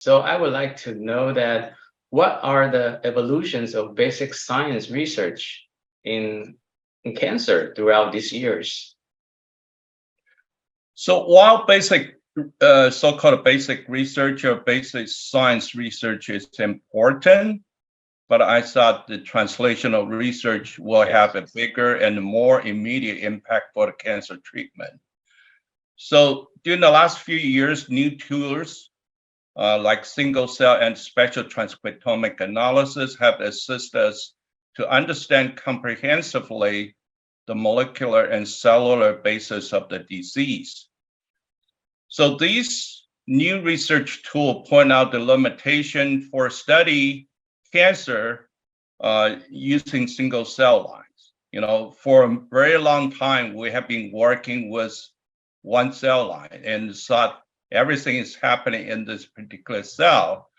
So I would like to know that what are the evolutions of basic science research in cancer throughout these years? So while so-called basic research or basic science research is important, but I thought the translational research will have a bigger and more immediate impact for the cancer treatment. So during the last few years, new tools like single-cell and spatial transcriptomic analysis have assisted us to understand comprehensively the molecular and cellular basis of the disease. So these new research tools point out the limitation for study cancer using single cell lines. For a very long time, we have been working with one cell line and thought everything is happening in this particular cell.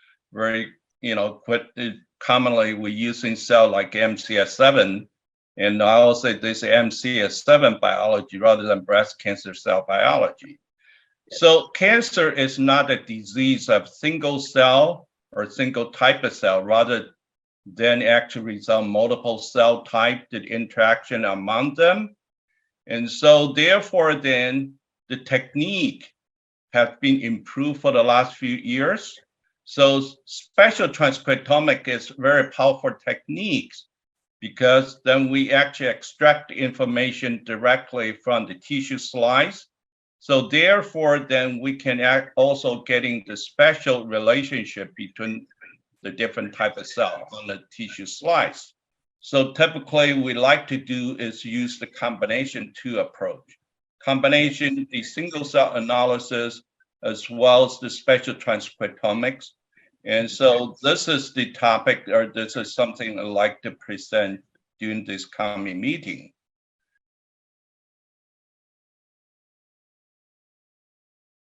Commonly we're using cell like MCS7, and I will say this MCS7 biology rather than breast cancer cell biology. So cancer is not a disease of single cell or single type of cell, rather than actually some multiple cell type, the interaction among them. And so therefore then the technique have been improved for the last few years. So spatial transcriptomic is very powerful techniques because then we actually extract the information directly from the tissue slice. So therefore, then we can also getting the spatial relationship between the different type of cell on the tissue slice. So typically we like to do is use the combination 2 approach. Combination, the single cell analysis, as well as the spatial transcriptomics. And so this is the topic, or this is something I'd like to present during this coming meeting.